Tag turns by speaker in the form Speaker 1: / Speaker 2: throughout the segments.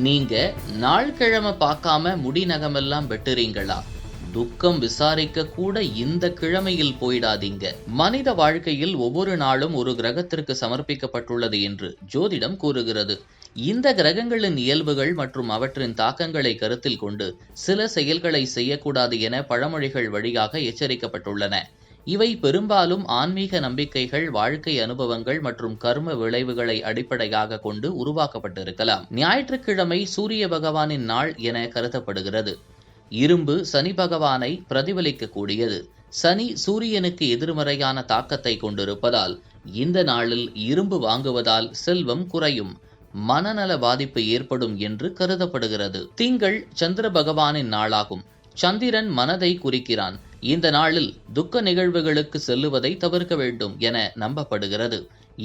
Speaker 1: நீங்க நாள் கிழமை பார்க்காம முடி நகமெல்லாம் வெட்டுறீங்களா? துக்கம் விசாரிக்க கூட இந்த கிழமையில் போயிடாதீங்க. மனித வாழ்க்கையில் ஒவ்வொரு நாளும் ஒரு கிரகத்திற்கு சமர்ப்பிக்கப்பட்டுள்ளது என்று ஜோதிடம் கூறுகிறது. இந்த கிரகங்களின் இயல்புகள் மற்றும் அவற்றின் தாக்கங்களை கருத்தில் கொண்டு சில செயல்களை செய்யக்கூடாது என பழமொழிகள் வழியாக எச்சரிக்கப்பட்டுள்ளன. இவை பெரும்பாலும் ஆன்மீக நம்பிக்கைகள், வாழ்க்கை அனுபவங்கள் மற்றும் கர்ம விளைவுகளை அடிப்படையாக கொண்டு உருவாக்கப்பட்டிருக்கலாம். ஞாயிற்றுக்கிழமை சூரிய பகவானின் நாள் என கருதப்படுகிறது. இரும்பு சனி பகவானை பிரதிபலிக்கக்கூடியது. சனி சூரியனுக்கு எதிர்மறையான தாக்கத்தை கொண்டிருப்பதால் இந்த நாளில் இரும்பு வாங்குவதால் செல்வம் குறையும், மனநல பாதிப்பு ஏற்படும் என்று கருதப்படுகிறது. திங்கள் சந்திர பகவானின் நாளாகும். சந்திரன் மனதை குறிக்கிறான். இந்த நாளில் துக்க நிகழ்வுகளுக்கு செல்லுவதை தவிர்க்க வேண்டும் என நம்பப்படுகிறது.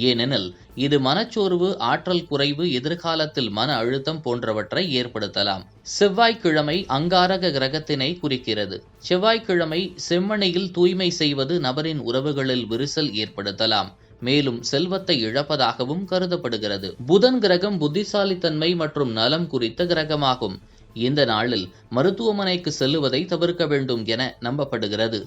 Speaker 1: ஏனெனில் இது மனச்சோர்வு, ஆற்றல் குறைவு, எதிர்காலத்தில் மன அழுத்தம் போன்றவற்றை ஏற்படுத்தலாம். செவ்வாய்க்கிழமை அங்காரக கிரகத்தினை குறிக்கிறது. செவ்வாய்க்கிழமை செம்மணியில் தூய்மை செய்வது நபரின் உறவுகளில் விரிசல் ஏற்படுத்தலாம், மேலும் செல்வத்தை இழப்பதாகவும் கருதப்படுகிறது. புதன் கிரகம் புத்திசாலித்தன்மை மற்றும் நலம் குறித்த கிரகமாகும். இந்த நாளில் மருத்துவமனைக்கு செல்லுவதை தவிர்க்க வேண்டும் என நம்பப்படுகிறது.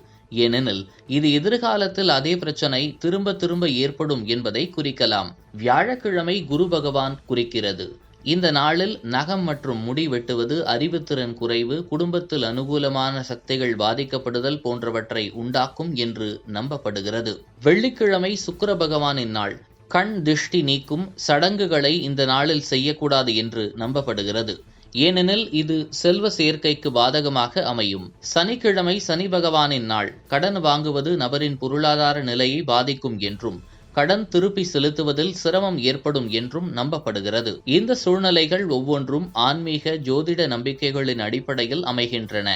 Speaker 1: ஏனெனில் இது எதிர்காலத்தில் அதே பிரச்சனை திரும்ப திரும்ப ஏற்படும் என்பதை குறிக்கலாம். வியாழக்கிழமை குரு பகவான் குறிக்கிறது. இந்த நாளில் நகம் மற்றும் முடி வெட்டுவது அறிவுத்திறன் குறைவு, குடும்பத்தில் அனுகூலமான சக்திகள் பாதிக்கப்படுதல் போன்றவற்றை உண்டாக்கும் என்று நம்பப்படுகிறது. வெள்ளிக்கிழமை சுக்கிர பகவானின் நாள். கண் திஷ்டி நீக்கும் சடங்குகளை இந்த நாளில் செய்யக்கூடாது என்று நம்பப்படுகிறது. ஏனெனில் இது செல்வ சேர்க்கைக்கு பாதகமாக அமையும். சனிக்கிழமை சனி பகவானின் நாள். கடன் வாங்குவது நபரின் பொருளாதார நிலையை பாதிக்கும் என்றும் கடன் திருப்பி செலுத்துவதில் சிரமம் ஏற்படும் என்றும் நம்பப்படுகிறது. இந்த சூழ்நிலைகள் ஒவ்வொன்றும் ஆன்மீக ஜோதிட நம்பிக்கைகளின் அடிப்படையில் அமைகின்றன.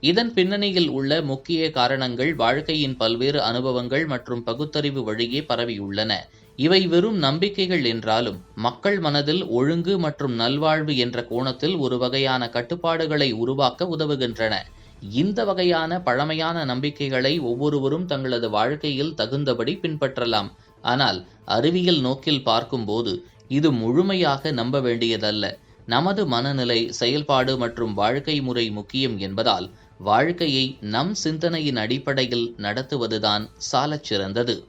Speaker 1: இதன் பின்னணியில் உள்ள முக்கிய காரணங்கள் வாழ்க்கையின் பல்வேறு அனுபவங்கள் மற்றும் பகுத்தறிவு வழியே பரவியுள்ளன. இவை வெறும் நம்பிக்கைகள் என்றாலும் மக்கள் மனதில் ஒழுங்கு மற்றும் நல்வாழ்வு என்ற கோணத்தில் ஒரு வகையான கட்டுப்பாடுகளை உருவாக்க உதவுகின்றன. இந்த வகையான பழமையான நம்பிக்கைகளை ஒவ்வொருவரும் தங்களது வாழ்க்கையில் தகுந்தபடி பின்பற்றலாம். ஆனால் அறிவியல் நோக்கில் பார்க்கும்போது இது முழுமையாக நம்ப வேண்டியதல்ல. நமது மனநிலை, செயல்பாடு மற்றும் வாழ்க்கை முறை முக்கியம் என்பதால் வாழ்க்கையை நம் சிந்தனையின் அடிப்படையில் நடத்துவதுதான் சாலச் சிறந்தது.